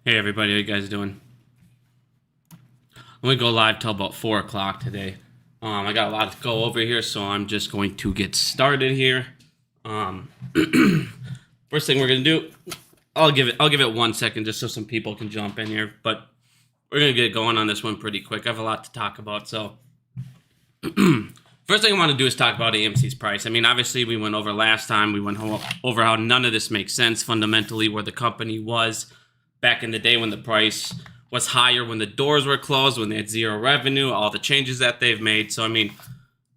Hey everybody, how you guys doing? I'm gonna go live till about 4 o'clock today. I got a lot to go over here, so I'm just going to get started here. Um, First thing we're gonna do, I'll give it 1 second just so some people can jump in here, but we're gonna get going on this one pretty quick. I have a lot to talk about, so first thing I want to do is talk about AMC's price. I mean, obviously we went over last time. We went over how none of this makes sense fundamentally, where the company was back in the day when the price was higher, when the doors were closed, when they had zero revenue, all the changes that they've made. So, I mean,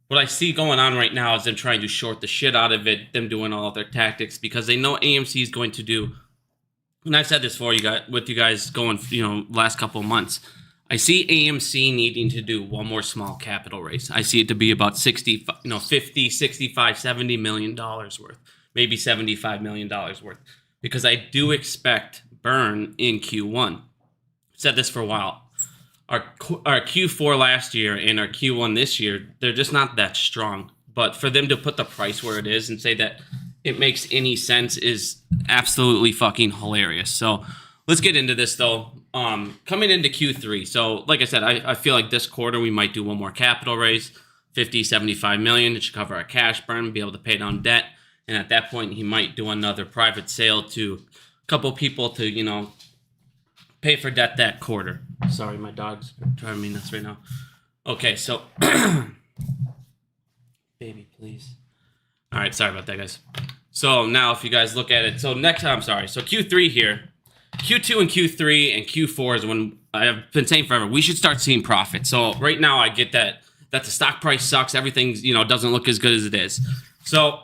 what I see going on right now is them trying to short the shit out of it, them doing all of their tactics, because they know AMC is going to do, and I've said this for you guys, with you guys going, last couple of months. I see AMC needing to do one more small capital raise. I see it to be about 60, 50, 65, $70 million worth, maybe $75 million worth, because I do expect burn in Q1. Said this for a while. Our Q4 last year and our Q1 this year, they're just not that strong. But for them to put the price where it is and say that it makes any sense is absolutely fucking hilarious. So let's get into this though. Coming into Q3. So like I said, I feel like this quarter we might do one more capital raise, 50, 75 million. It should cover our cash burn, be able to pay down debt. And at that point, he might do another private sale to a couple people to, pay for debt that quarter. Sorry, my dog's driving me nuts right now. Okay, so baby, please. All right, sorry about that, guys. So now, if you guys look at it, so Q3 here, Q2 and Q3 and Q4 is when I've been saying forever we should start seeing profit. So right now, I get that the stock price sucks, everything's doesn't look as good as it is. So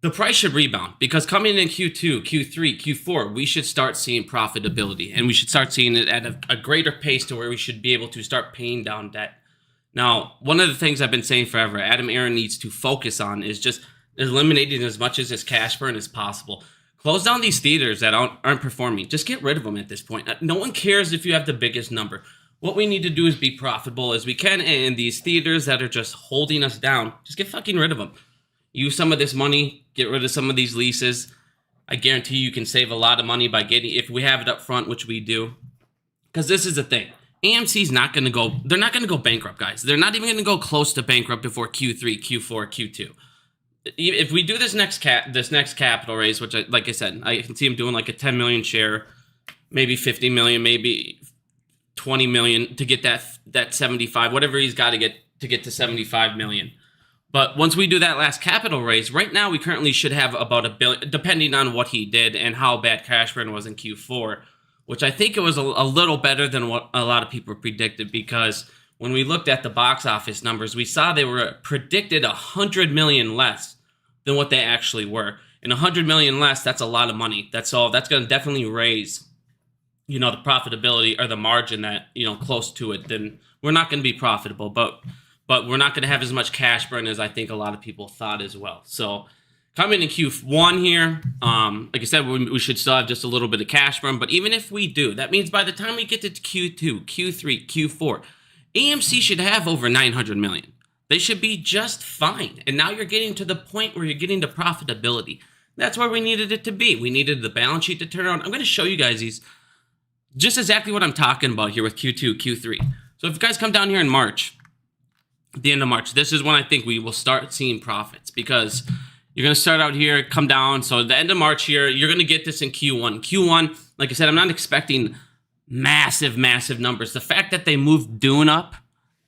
the price should rebound because coming in Q2, Q3, Q4, we should start seeing profitability and we should start seeing it at a greater pace to where we should be able to start paying down debt. Now, one of the things I've been saying forever, Adam Aaron needs to focus on is just eliminating as much as his cash burn as possible. Close down these theaters that aren't performing. Just get rid of them at this point. No one cares if you have the biggest number. What we need to do is be profitable as we can, and these theaters that are just holding us down, just get fucking rid of them. Use some of this money, get rid of some of these leases. I guarantee you can save a lot of money by if we have it up front, which we do. Because this is the thing. AMC's not going to go, they're not going to go bankrupt, guys. They're not even going to go close to bankrupt before Q3, Q4, Q2. If we do this next capital raise, which, like I said, I can see him doing like a 10 million share, maybe 50 million, maybe 20 million to get that 75, whatever he's got to get to 75 million. But once we do that last capital raise, right now we currently should have about $1 billion, depending on what he did and how bad cash burn was in Q4, which I think it was a little better than what a lot of people predicted, because when we looked at the box office numbers, we saw they were predicted 100 million less than what they actually were. And 100 million less, that's a lot of money. That's going to definitely raise, the profitability or the margin that, close to it. Then we're not going to be profitable, but we're not going to have as much cash burn as I think a lot of people thought as well. So coming in Q1 here, like I said, we should still have just a little bit of cash burn. But even if we do, that means by the time we get to Q2, Q3, Q4, AMC should have over 900 million. They should be just fine. And now you're getting to the point where you're getting to profitability. That's where we needed it to be. We needed the balance sheet to turn around. I'm going to show you guys these, just exactly what I'm talking about here with Q2, Q3. So if you guys come down here in March, at the end of March, this is when I think we will start seeing profits, because you're going to start out here, come down. So at the end of March here, you're going to get this in Q1. Q1, like I said, I'm not expecting massive numbers. The fact that they moved Dune up,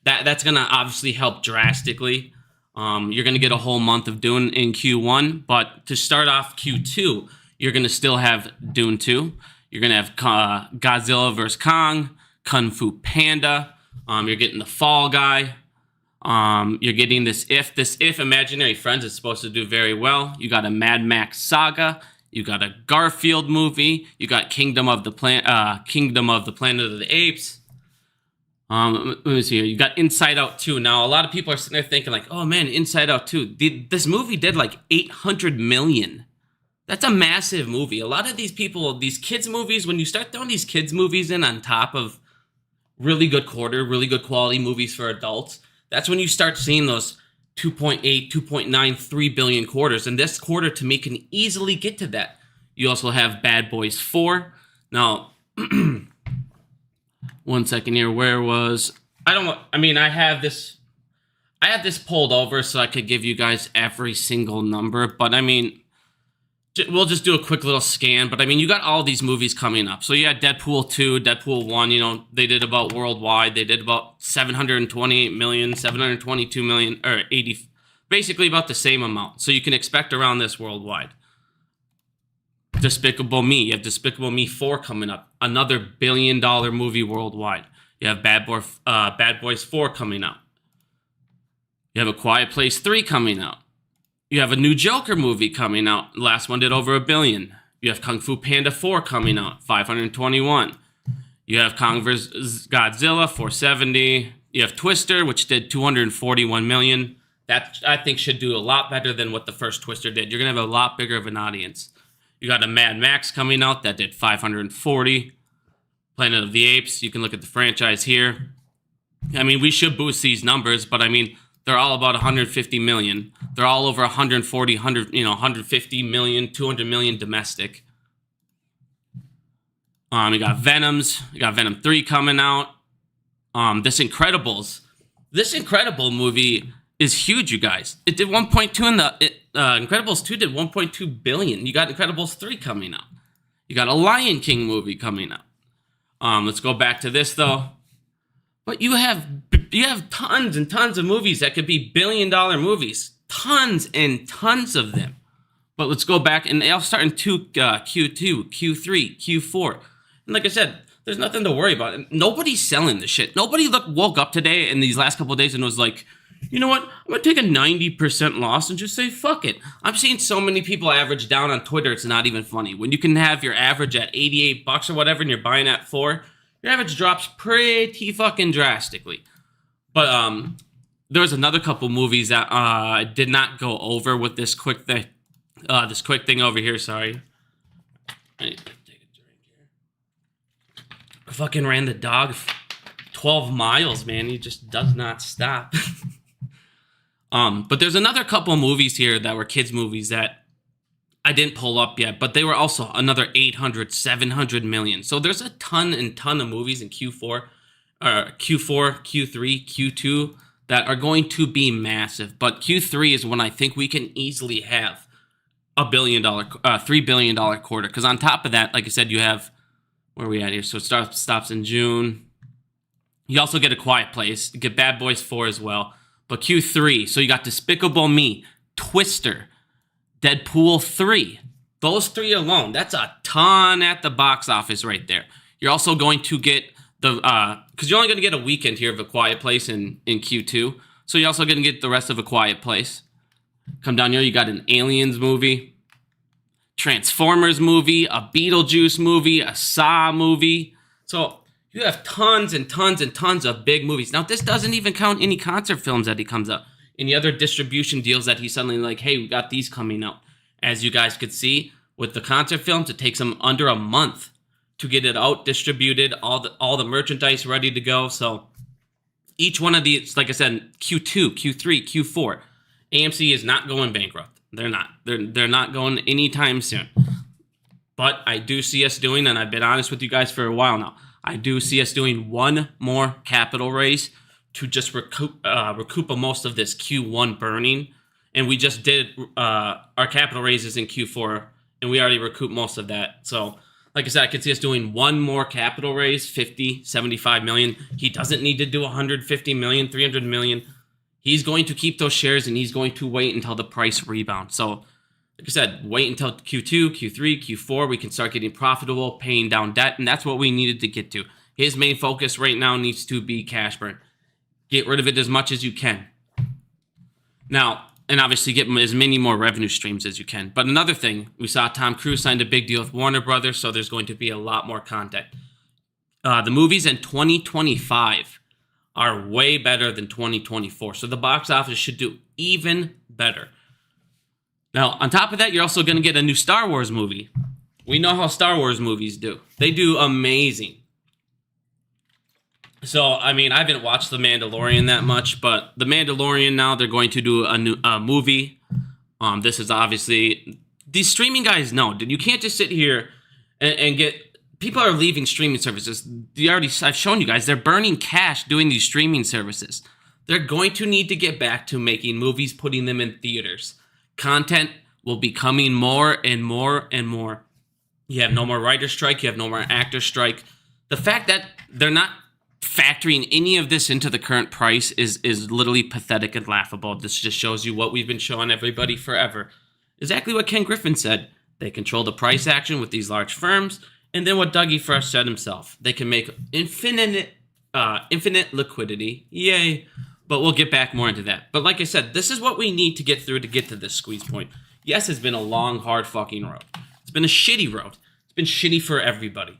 that's going to obviously help drastically. You're going to get a whole month of Dune in Q1, but to start off Q2, you're going to still have Dune 2. You're going to have Godzilla vs. Kong, Kung Fu Panda. You're getting the Fall Guy. You're getting this If Imaginary Friends is supposed to do very well. You got a Mad Max saga. You got a Garfield movie. You got Kingdom of the Planet of the Apes. Let me see here. You got Inside Out 2. Now, a lot of people are sitting there thinking like, oh man, Inside Out 2. This movie did like 800 million. That's a massive movie. A lot of these people, these kids movies, when you start throwing these kids movies in on top of really good quality movies for adults, that's when you start seeing those 2.8, 2.9, 3 billion quarters. And this quarter, to me, can easily get to that. You also have Bad Boys 4. Now, 1 second here. Where was I have this pulled over so I could give you guys every single number, but I mean, we'll just do a quick little scan. But I mean, you got all these movies coming up. So you had Deadpool 2, Deadpool 1, you know, they did about worldwide. They did about 728 million, 722 million, or 80, basically about the same amount. So you can expect around this worldwide. Despicable Me. You have Despicable Me 4 coming up. Another $1 billion movie worldwide. You have Bad Boys 4 coming out. You have A Quiet Place 3 coming out. You have a new Joker movie coming out. Last one did over $1 billion. You have Kung Fu Panda 4 coming out, 521. You have Kong vs. Godzilla, 470. You have Twister, which did 241 million. That, I think, should do a lot better than what the first Twister did. You're going to have a lot bigger of an audience. You got a Mad Max coming out that did 540. Planet of the Apes, you can look at the franchise here. I mean, we should boost these numbers, but I mean, they're all about 150 million. They're all over 140, 150 million, 200 million domestic. You got Venoms. You got Venom 3 coming out. This Incredible movie is huge, you guys. It did 1.2 in the Incredibles 2 did 1.2 billion. You got Incredibles 3 coming out. You got a Lion King movie coming out. Let's go back to this though. But you have tons and tons of movies that could be $1 billion movies. Tons and tons of them. But let's go back, and they all start in Q2, Q3, Q4. And like I said, there's nothing to worry about. Nobody's selling this shit. Nobody woke up today in these last couple of days and was like, you know what? I'm going to take a 90% loss and just say, fuck it. I'm seeing so many people average down on Twitter, it's not even funny. When you can have your average at $88 or whatever and you're buying at 4, your average drops pretty fucking drastically. But there was another couple movies that I did not go over with this quick thing. This quick thing over here, sorry. I need to take a drink here. I fucking ran the dog 12 miles, man. He just does not stop. But there's another couple movies here that were kids movies that I didn't pull up yet, but they were also another 800, 700 million. So there's a ton of movies in Q4, Q3, Q2 that are going to be massive. But Q3 is when I think we can easily have $1 billion, $3 billion quarter. Because on top of that, like I said, you have, where are we at here? So it stops in June. You also get A Quiet Place. You get Bad Boys 4 as well. But Q3, so you got Despicable Me, Twister, Deadpool 3. Those 3 alone, that's a ton at the box office right there. You're also going to get the, because you're only going to get a weekend here of A Quiet Place in Q2. So you're also going to get the rest of A Quiet Place. Come down here, you got an Aliens movie, Transformers movie, a Beetlejuice movie, a Saw movie. So you have tons and tons and tons of big movies. Now, this doesn't even count any concert films that he comes out. Any other distribution deals that he's suddenly like, hey, we got these coming out. As you guys could see, with the concert films, it takes them under a month to get it out, distributed, all the merchandise ready to go. So each one of these, like I said, Q2, Q3, Q4, AMC is not going bankrupt. They're not. They're not going anytime soon. But I do see us doing, and I've been honest with you guys for a while now, I do see us doing one more capital raise to just recoup most of this Q1 burning. And we just did our capital raises in Q4, and we already recouped most of that. So, like I said, I could see us doing one more capital raise, 50, 75 million. He doesn't need to do 150 million, 300 million. He's going to keep those shares, and he's going to wait until the price rebounds. So, like I said, wait until Q2, Q3, Q4. We can start getting profitable, paying down debt, and that's what we needed to get to. His main focus right now needs to be cash burn. Get rid of it as much as you can. Now, and obviously get as many more revenue streams as you can. But another thing, we saw Tom Cruise signed a big deal with Warner Brothers, so there's going to be a lot more content. The movies in 2025 are way better than 2024, so the box office should do even better. Now, on top of that, you're also going to get a new Star Wars movie. We know how Star Wars movies do. They do amazing. So, I mean, I haven't watched The Mandalorian that much, but The Mandalorian now, they're going to do a new movie. This is obviously... These streaming guys know that you can't just sit here and get people are leaving streaming services. I've shown you guys, they're burning cash doing these streaming services. They're going to need to get back to making movies, putting them in theaters. Content will be coming more and more and more. You have no more writer strike. You have no more actor strike. The fact that they're not factoring any of this into the current price is literally pathetic and laughable. This just shows you what we've been showing everybody forever. Exactly what Ken Griffin said. They control the price action with these large firms. And then what Dougie Fresh said himself. They can make infinite liquidity. Yay. But we'll get back more into that. But like I said, this is what we need to get through to get to this squeeze point. Yes, it's been a long, hard fucking road. It's been a shitty road. It's been shitty for everybody.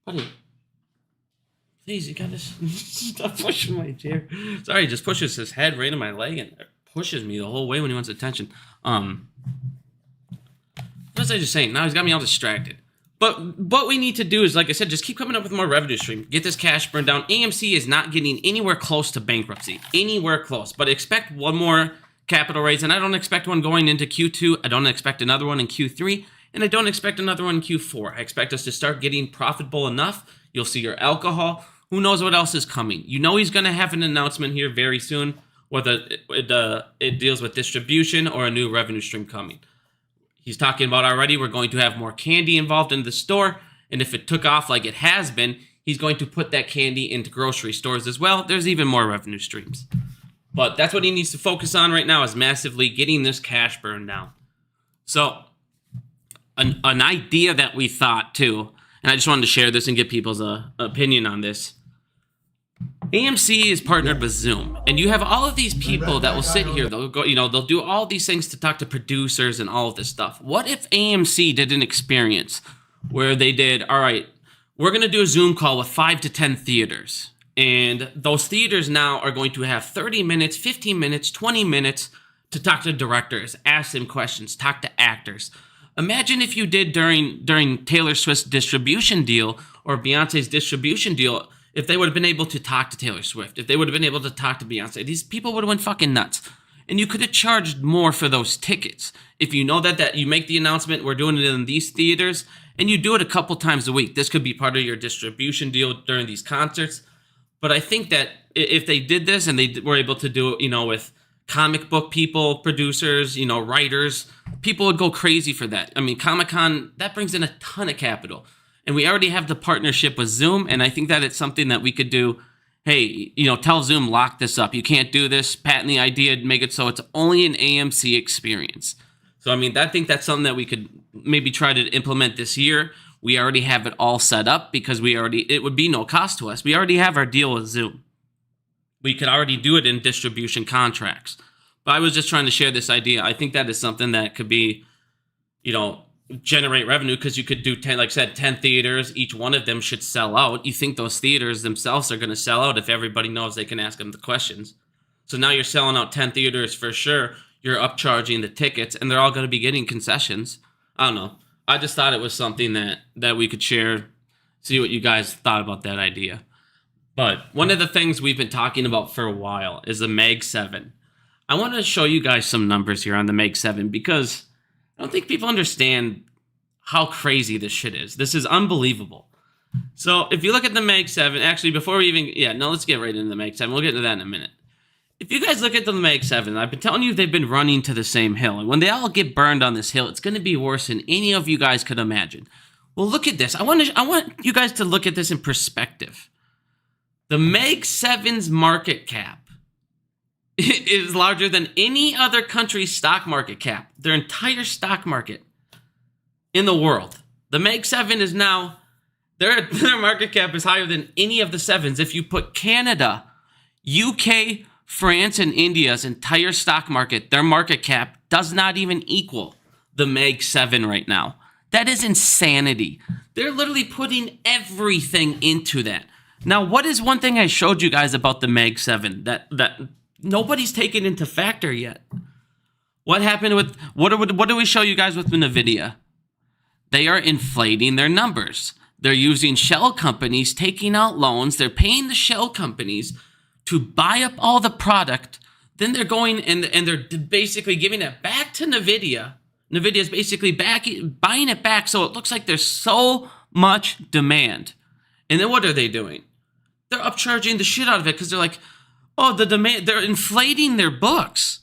Buddy, please, you gotta stop pushing my chair. Sorry, he just pushes his head right in my leg and pushes me the whole way when he wants attention. What was I just saying? Now he's got me all distracted. But what we need to do is, like I said, just keep coming up with more revenue stream. Get this cash burn down. AMC is not getting anywhere close to bankruptcy. Anywhere close. But expect one more capital raise, and I don't expect one going into Q2. I don't expect another one in Q3, and I don't expect another one in Q4. I expect us to start getting profitable enough. You'll see your alcohol. Who knows what else is coming? You know he's going to have an announcement here very soon, whether it deals with distribution or a new revenue stream coming. He's talking about already we're going to have more candy involved in the store, and if it took off like it has been, he's going to put that candy into grocery stores as well. There's even more revenue streams. But that's what he needs to focus on right now, is massively getting this cash burn down. So an idea that we thought too, and I just wanted to share this and get people's opinion on this. AMC is partnered with Zoom, and you have all of these people that will sit here. They'll go, they'll do all these things to talk to producers and all of this stuff. What if AMC did an experience where they did, all right, we're going to do a Zoom call with 5 to 10 theaters, and those theaters now are going to have 30 minutes, 15 minutes, 20 minutes to talk to directors, ask them questions, talk to actors. Imagine if you did during Taylor Swift's distribution deal or Beyonce's distribution deal. If they would have been able to talk to Taylor Swift, if they would have been able to talk to Beyonce, these people would have went fucking nuts. And you could have charged more for those tickets. If you know that you make the announcement, we're doing it in these theaters, and you do it a couple times a week. This could be part of your distribution deal during these concerts. But I think that if they did this and they were able to do it, with comic book people, producers, writers, people would go crazy for that. I mean, Comic-Con, that brings in a ton of capital. And we already have the partnership with Zoom, and I think that it's something that we could do. Hey, tell Zoom, lock this up. You can't do this. Patent the idea, make it so it's only an AMC experience. So, I mean, I think that's something that we could maybe try to implement this year. We already have it all set up because it would be no cost to us. We already have our deal with Zoom. We could already do it in distribution contracts. But I was just trying to share this idea. I think that is something that could be, generate revenue, because you could do 10, like I said, 10 theaters. Each one of them should sell out. You think those theaters themselves are going to sell out if everybody knows they can ask them the questions. So now you're selling out 10 theaters for sure. You're upcharging the tickets, and they're all going to be getting concessions. I don't know. I just thought it was something that we could share, see what you guys thought about that idea. But one of the things we've been talking about for a while is the Mag 7. I want to show you guys some numbers here on the Mag 7 because I don't think people understand how crazy this shit is. This is unbelievable. So if you look at the Mag 7, actually before we even, let's get right into the Mag 7. We'll get into that in a minute. If you guys look at the Mag 7, I've been telling you they've been running to the same hill. And when they all get burned on this hill, it's going to be worse than any of you guys could imagine. Well, look at this. I want you guys to look at this in perspective. The Mag 7's market cap is larger than any other country's stock market cap, their entire stock market in the world. The Mag 7 is now, their market cap is higher than any of the sevens. If you put Canada, UK, France, and India's entire stock market, their market cap does not even equal the Mag 7 right now. That is insanity. They're literally putting everything into that. Now, what is one thing I showed you guys about the Mag 7 that nobody's taken into factor yet? What happened with, what do we show you guys with NVIDIA? They are inflating their numbers. They're using shell companies, taking out loans. They're paying the shell companies to buy up all the product. Then they're going and they're basically giving it back to NVIDIA. NVIDIA is basically buying it back, so it looks like they're so much demand. And then what are they doing? They're upcharging the shit out of it because they're like, oh, the demand, they're inflating their books.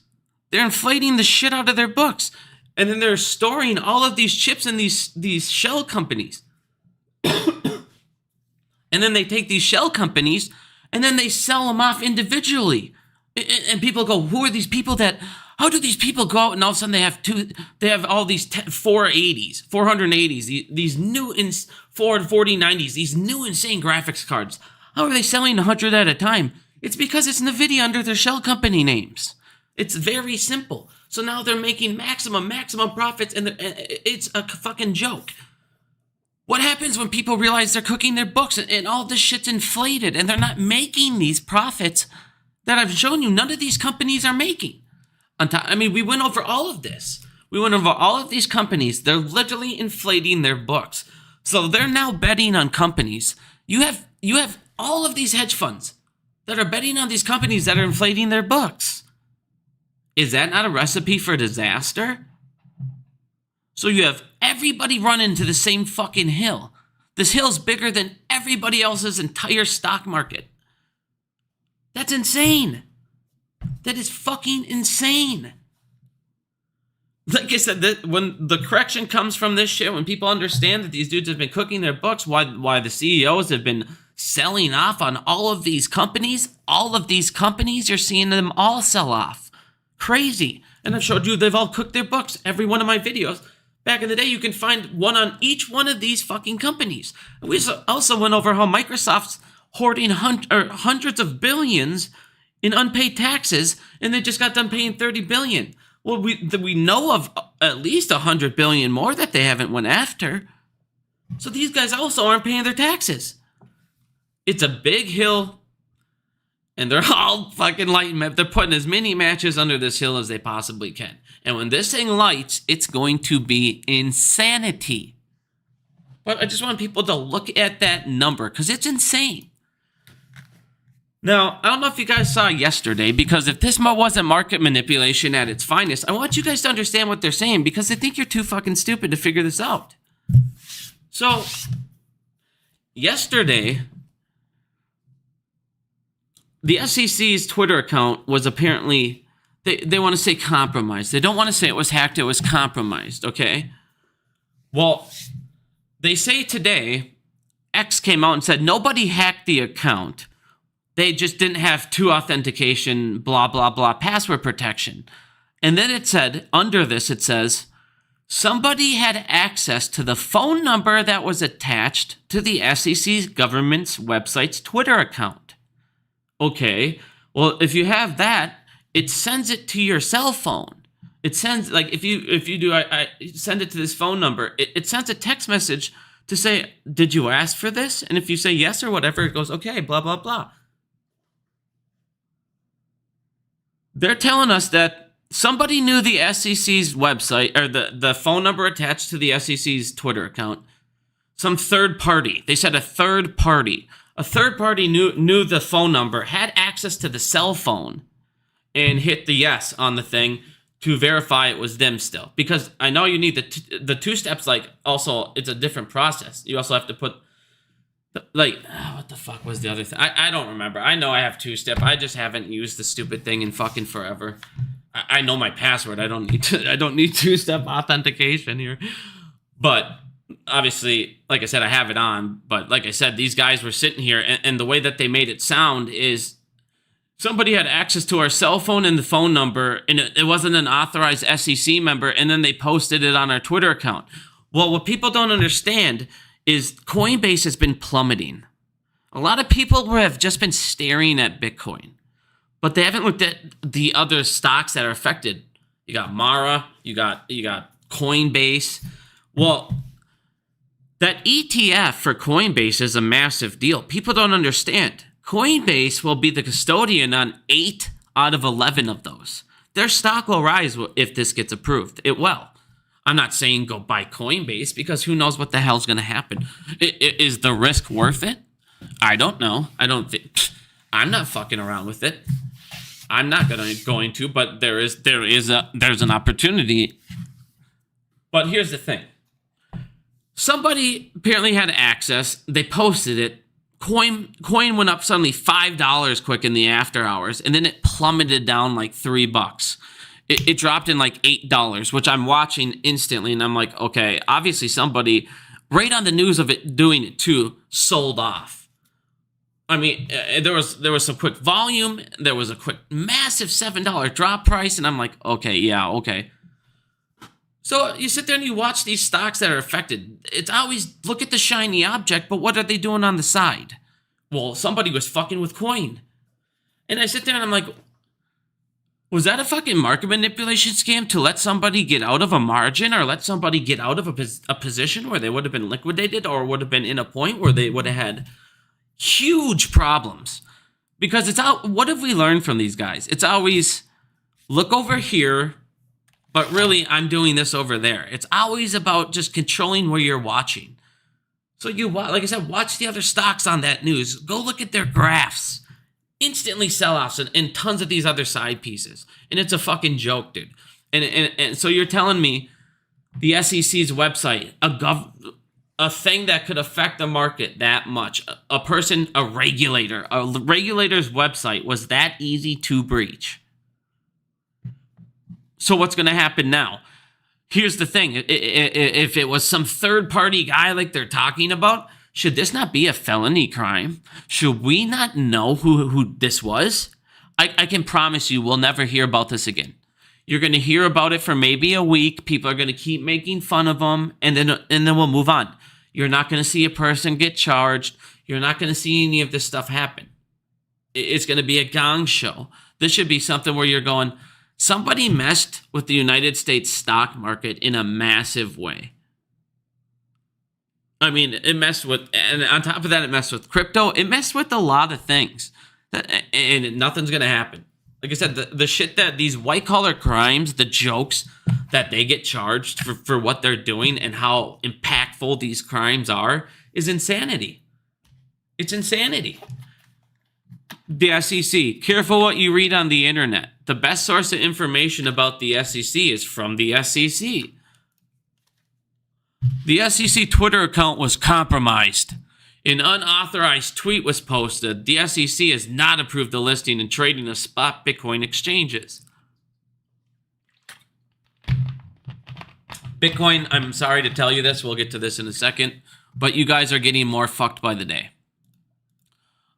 They're inflating the shit out of their books. And then they're storing all of these chips in these shell companies. And then they take these shell companies and then they sell them off individually. And people go, who are these people how do these people go out and all of a sudden they have all these 480s, these new Ford 4090s, these new insane graphics cards. How are they selling 100 at a time? It's because it's NVIDIA under their shell company names. It's very simple. So now they're making maximum profits, and it's a fucking joke. What happens when people realize they're cooking their books and all this shit's inflated and they're not making these profits that I've shown you? None of these companies are making. We went over all of this. We went over all of these companies. They're literally inflating their books. So they're now betting on companies. You have all of these hedge funds that are betting on these companies that are inflating their books. Is that not a recipe for disaster? So you have everybody running to the same fucking hill. This hill's bigger than everybody else's entire stock market. That's insane. That is fucking insane. Like I said, when the correction comes from this shit, when people understand that these dudes have been cooking their books, why the CEOs have been selling off on all of these companies, you're seeing them all sell off. Crazy. And I've showed you they've all cooked their books. Every one of my videos. Back in the day, you can find one on each one of these fucking companies. We also went over how Microsoft's hoarding hundreds of billions in unpaid taxes, and they just got done paying $30 billion. Well, we know of at least $100 billion more that they haven't went after. So these guys also aren't paying their taxes. It's a big hill, and they're all fucking lighting. They're putting as many matches under this hill as they possibly can. And when this thing lights, it's going to be insanity. But I just want people to look at that number because it's insane. Now, I don't know if you guys saw yesterday, because if this wasn't market manipulation at its finest, I want you guys to understand what they're saying because they think you're too fucking stupid to figure this out. So, yesterday, the SEC's Twitter account was apparently, they want to say compromised. They don't want to say it was hacked, it was compromised, okay? Well, they say today, X came out and said nobody hacked the account. They just didn't have two authentication, blah, blah, blah, password protection. And then it said, under this, it says, somebody had access to the phone number that was attached to the SEC's government's website's Twitter account. Okay, well, if you have that, it sends it to your cell phone. It sends, like, if you do, I send it to this phone number, it sends a text message to say, did you ask for this? And if you say yes or whatever, it goes, okay, blah, blah, blah. They're telling us that somebody knew the SEC's website, or the phone number attached to the SEC's Twitter account. Some third party. They said a third party. A third party knew the phone number, had access to the cell phone, and hit the yes on the thing to verify it was them still. Because I know you need the two steps, like, also, it's a different process. You also have to put, like, what the fuck was the other thing? I don't remember. I know I have two-step. I just haven't used the stupid thing in fucking forever. I know my password. I don't need two-step authentication here. But obviously, like I said, I have it on. But like I said, these guys were sitting here, and the way that they made it sound is somebody had access to our cell phone and the phone number, and it wasn't an authorized SEC member, and then they posted it on our Twitter account. Well, what people don't understand is Coinbase has been plummeting. A lot of people have just been staring at Bitcoin, but they haven't looked at the other stocks that are affected. You got Mara, you got Coinbase. Well, that ETF for Coinbase is a massive deal. People don't understand. Coinbase will be the custodian on 8 out of 11 of those. Their stock will rise if this gets approved. It will. I'm not saying go buy Coinbase because who knows what the hell's going to happen. Is the risk worth it? I don't know. I don't think. I'm not fucking around with it. I'm not going to, but there's an opportunity. But here's the thing. Somebody apparently had access. They posted it. Coin went up suddenly $5 quick in the after hours, and then it plummeted down like $3. It dropped in like $8, which I'm watching instantly, and I'm like, okay, obviously somebody right on the news of it doing it too sold off. I mean, there was some quick volume. There was a quick massive $7 drop price, and I'm like, okay, yeah, okay. So you sit there and you watch these stocks that are affected. It's always look at the shiny object, but what are they doing on the side? Well, somebody was fucking with coin. And I sit there and I'm like, was that a fucking market manipulation scam to let somebody get out of a margin or let somebody get out of a position where they would have been liquidated or would have been in a point where they would have had huge problems? Because it's out. What have we learned from these guys? It's always look over here, but really, I'm doing this over there. It's always about just controlling where you're watching. So you, like I said, watch the other stocks on that news. Go look at their graphs. Instantly sell-offs and tons of these other side pieces. And it's a fucking joke, dude. And so you're telling me the SEC's website, a thing that could affect the market that much, a regulator's website was that easy to breach. So what's going to happen now? Here's the thing. If it was some third-party guy like they're talking about, should this not be a felony crime? Should we not know who this was? I can promise you we'll never hear about this again. You're going to hear about it for maybe a week. People are going to keep making fun of them, and then we'll move on. You're not going to see a person get charged. You're not going to see any of this stuff happen. It's going to be a gong show. This should be something where you're going, somebody messed with the United States stock market in a massive way. I mean, it messed with, and on top of that, it messed with crypto. It messed with a lot of things, and nothing's going to happen. Like I said, the shit that these white-collar crimes, the jokes that they get charged for what they're doing and how impactful these crimes are is insanity. It's insanity. The SEC, careful what you read on the internet. The best source of information about the SEC is from the SEC. The SEC Twitter account was compromised. An unauthorized tweet was posted. The SEC has not approved the listing and trading of spot Bitcoin exchanges. Bitcoin, I'm sorry to tell you this. We'll get to this in a second. But you guys are getting more fucked by the day.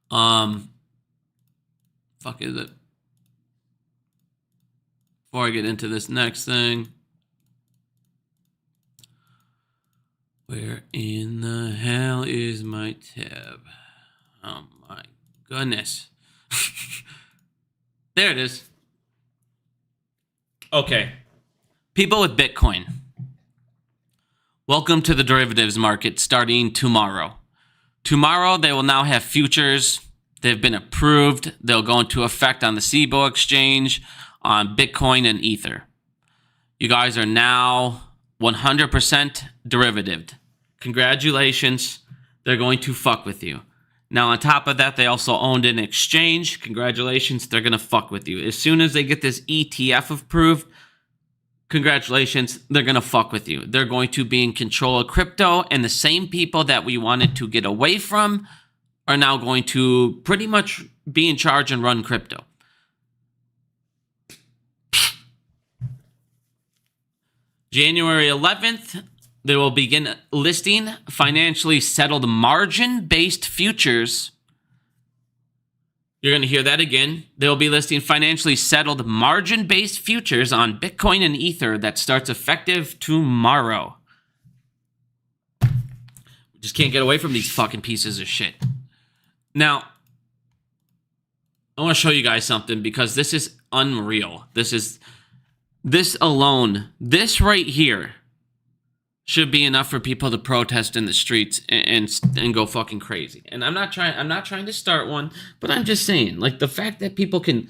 Fuck is it? Before I get into this next thing. Where in the hell is my tab? Oh my goodness. There it is. Okay. People with Bitcoin. Welcome to the derivatives market starting tomorrow. Tomorrow they will now have futures. They've been approved. They'll go into effect on the CBOE exchange, on Bitcoin and Ether. You guys are now 100% derivative. Congratulations. They're going to fuck with you. Now, on top of that, they also owned an exchange. Congratulations. They're going to fuck with you. As soon as they get this ETF approved, congratulations. They're going to fuck with you. They're going to be in control of crypto, and the same people that we wanted to get away from are now going to pretty much be in charge and run crypto. January 11th, they will begin listing financially settled margin-based futures. You're going to hear that again. They will be listing financially settled margin-based futures on Bitcoin and Ether that starts effective tomorrow. We just can't get away from these fucking pieces of shit. Now, I want to show you guys something because this is unreal. This alone, this right here should be enough for people to protest in the streets and go fucking crazy. And I'm not trying to start one, but I'm just saying, like, the fact that people can,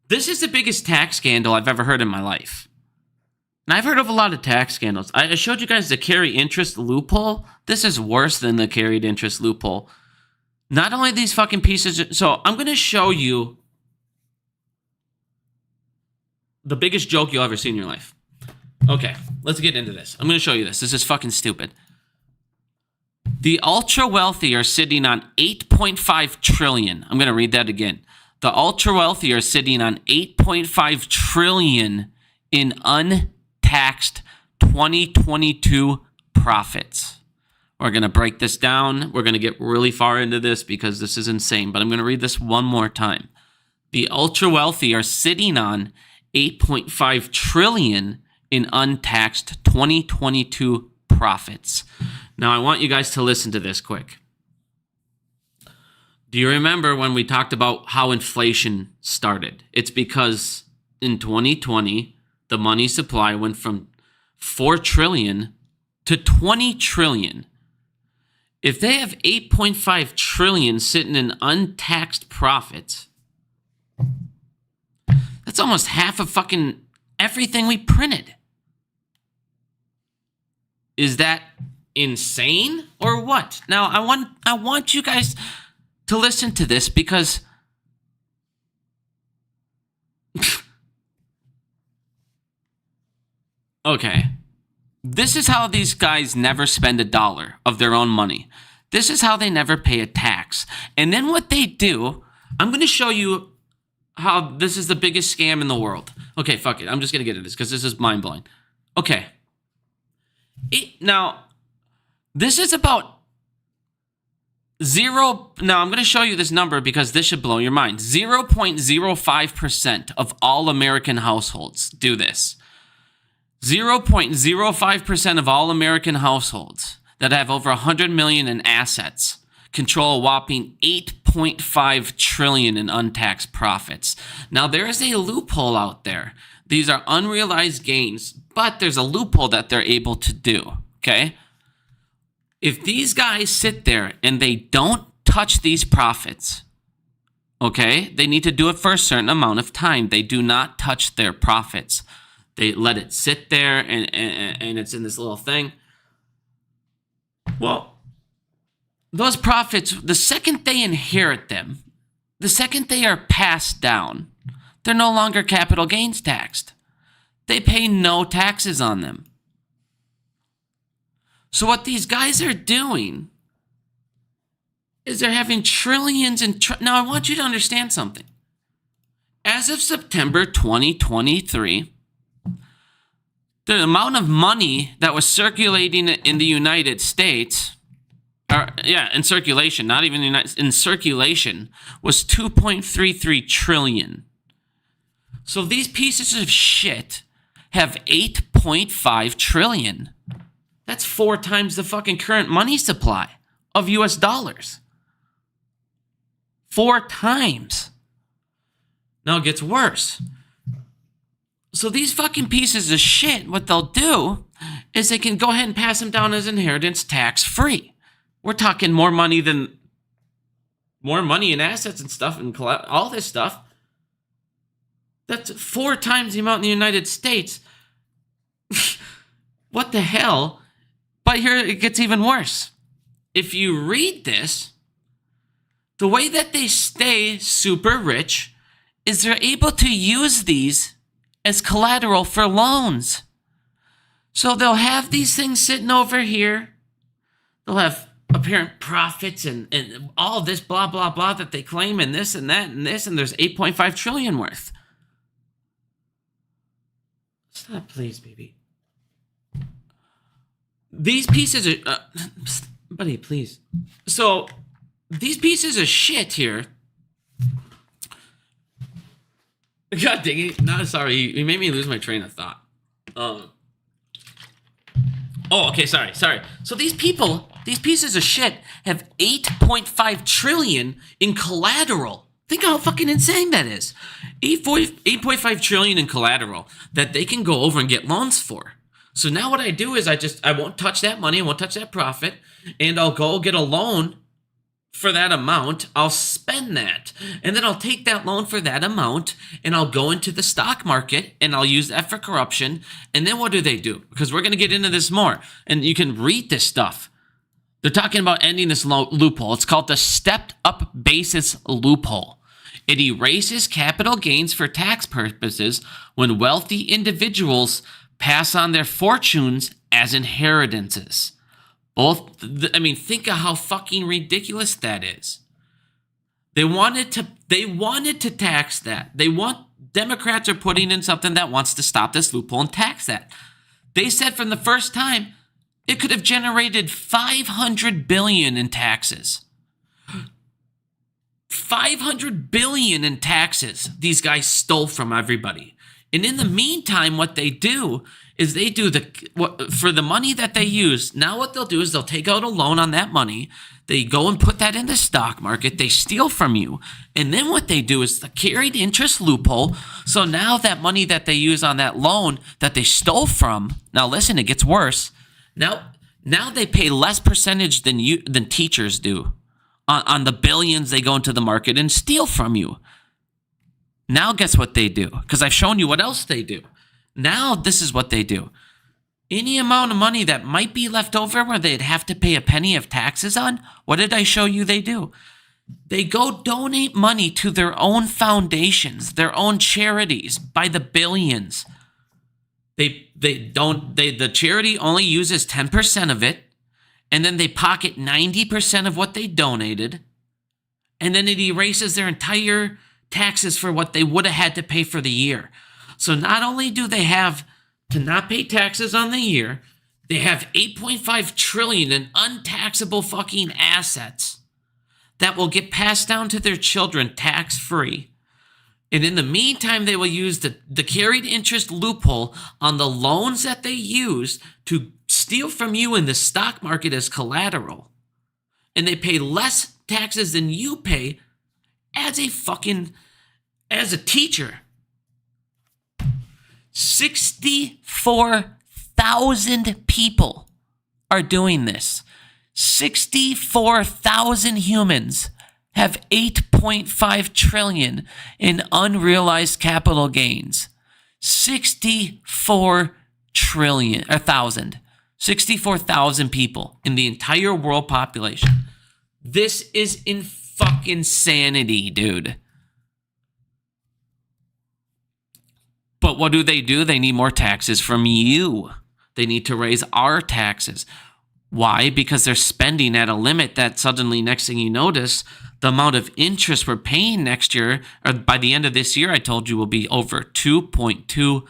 this is the biggest tax scandal I've ever heard in my life. And I've heard of a lot of tax scandals. I showed you guys the carry interest loophole. This is worse than the carried interest loophole. Not only these fucking pieces, so I'm going to show you the biggest joke you'll ever see in your life. Okay, let's get into this. I'm going to show you this. This is fucking stupid. The ultra wealthy are sitting on 8.5 trillion. I'm going to read that again. The ultra wealthy are sitting on 8.5 trillion in untaxed 2022 profits. We're going to break this down. We're going to get really far into this because this is insane, but I'm going to read this one more time. The ultra wealthy are sitting on 8.5 trillion in untaxed 2022 profits. Now, I want you guys to listen to this quick. Do you remember when we talked about how inflation started? It's because in 2020, the money supply went from 4 trillion to 20 trillion. If they have 8.5 trillion sitting in untaxed profits, that's almost half of fucking everything we printed. Is that insane or what? Now, I want you guys to listen to this because okay. This is how these guys never spend a dollar of their own money. This is how they never pay a tax. And then what they do, I'm going to show you how this is the biggest scam in the world. Okay, fuck it. I'm just going to get into this because this is mind-blowing. Okay. Now, this is about zero. Now, I'm going to show you this number because this should blow your mind. 0.05% of all American households do this. 0.05% of all American households that have over 100 million in assets control a whopping 8.5 trillion in untaxed profits. Now, there is a loophole out there. These are unrealized gains, but there's a loophole that they're able to do, okay? If these guys sit there and they don't touch these profits, okay, they need to do it for a certain amount of time. They do not touch their profits. They let it sit there and it's in this little thing. Well, those profits, the second they inherit them, the second they are passed down, they're no longer capital gains taxed. They pay no taxes on them. So what these guys are doing is they're having trillions and now I want you to understand something. As of September 2023, the amount of money that was circulating in the United States, in circulation, not even in circulation, was 2.33 trillion. So these pieces of shit have 8.5 trillion. That's 4 times the fucking current money supply of US dollars. 4 times. Now it gets worse. So these fucking pieces of shit, what they'll do is they can go ahead and pass them down as inheritance tax-free. We're talking more money in assets and stuff and all this stuff. That's 4 times the amount in the United States. What the hell? But here it gets even worse. If you read this, the way that they stay super rich is they're able to use these as collateral for loans. So they'll have these things sitting over here. They'll have apparent profits and all this blah, blah, blah that they claim and this and that and this, and there's 8.5 trillion worth. Stop, please, baby. These pieces are... buddy, please. So, these pieces of shit here... God dang it. No, sorry. You made me lose my train of thought. Okay, sorry. So these pieces of shit have 8.5 trillion in collateral. Think how fucking insane that is. 8.5 trillion in collateral that they can go over and get loans for. So now what I do is I won't touch that money, I won't touch that profit, and I'll go get a loan for that amount. I'll spend that, and then I'll take that loan for that amount, and I'll go into the stock market, and I'll use that for corruption. And then what do they do? Because we're going to get into this more, and you can read this stuff. They're talking about ending this loophole. It's called the stepped-up basis loophole. It erases capital gains for tax purposes when wealthy individuals pass on their fortunes as inheritances. I mean, think of how fucking ridiculous that is. They wanted to tax that. Democrats are putting in something that wants to stop this loophole and tax that. They said from the first time it could have generated $500 billion in taxes. $500 billion in taxes these guys stole from everybody. And in the meantime, what they do is for the money that they use, now what they'll do is they'll take out a loan on that money. They go and put that in the stock market. They steal from you. And then what they do is the carried interest loophole. So now that money that they use on that loan that they stole from, now listen, it gets worse. Now they pay less percentage than teachers do on the billions they go into the market and steal from you. Now guess what they do? Because I've shown you what else they do. Now this is what they do. Any amount of money that might be left over where they'd have to pay a penny of taxes on, what did I show you they do? They go donate money to their own foundations, their own charities by the billions. The charity only uses 10% of it, and then they pocket 90% of what they donated, and then it erases their entire taxes for what they would have had to pay for the year. So not only do they have to not pay taxes on the year, they have $8.5 trillion in untaxable fucking assets that will get passed down to their children tax-free. And in the meantime, they will use the carried interest loophole on the loans that they use to steal from you in the stock market as collateral. And they pay less taxes than you pay as a teacher. 64,000 people are doing this. 64,000 humans have 8.5 trillion in unrealized capital gains. 64,000 people in the entire world population. This is in fucking insanity, dude. But what do? They need more taxes from you. They need to raise our taxes. Why? Because they're spending at a limit that suddenly, next thing you notice, the amount of interest we're paying next year, or by the end of this year, I told you, will be over $2.2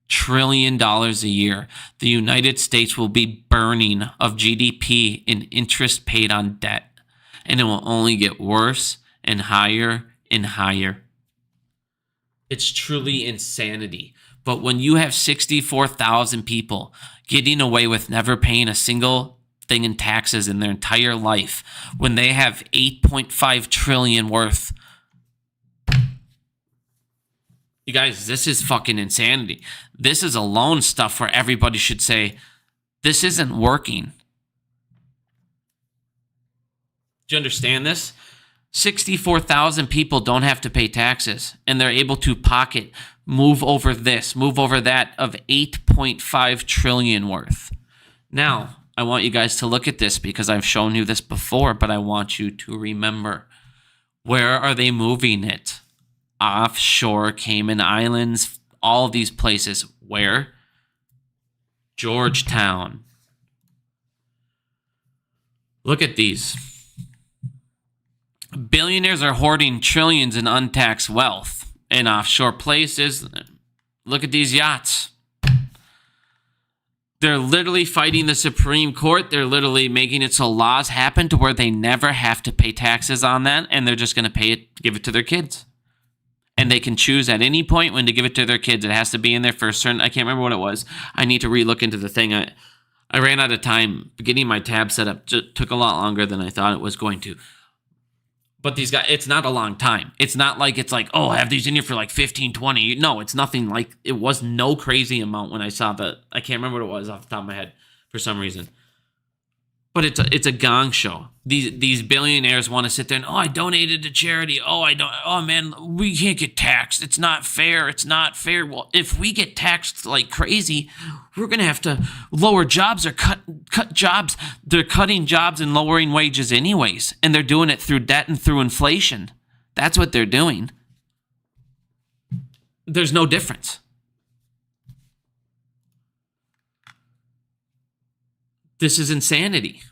trillion a year. The United States will be burning of GDP in interest paid on debt. And it will only get worse and higher and higher. It's truly insanity. But when you have 64,000 people getting away with never paying a single thing in taxes in their entire life, when they have 8.5 trillion worth, you guys, this is fucking insanity. This is alone stuff where everybody should say, this isn't working. Do you understand this? 64,000 people don't have to pay taxes, and they're able to pocket, move over this, move over that of 8.5 trillion worth. Now, I want you guys to look at this because I've shown you this before, but I want you to remember. Where are they moving it? Offshore, Cayman Islands, all these places. Where? Georgetown. Look at these. Billionaires are hoarding trillions in untaxed wealth in offshore places. Look at these yachts. They're literally fighting the Supreme Court. They're literally making it so laws happen to where they never have to pay taxes on that, and they're just going to pay it, give it to their kids. And they can choose at any point when to give it to their kids. It has to be in there for a certain, I can't remember what it was. I need to re-look into the thing. I ran out of time. Getting my tab set up took a lot longer than I thought it was going to. But these guys, it's not a long time. It's not like it's like, oh, I have these in here for like 15, 20. No, it's nothing like, it was no crazy amount when I saw I can't remember what it was off the top of my head for some reason. But it's a gong show. These billionaires want to sit there and, oh, I donated to charity. Oh, man, we can't get taxed. It's not fair. It's not fair. Well, if we get taxed like crazy, we're going to have to lower jobs or cut jobs. They're cutting jobs and lowering wages anyways. And they're doing it through debt and through inflation. That's what they're doing. There's no difference. This is insanity.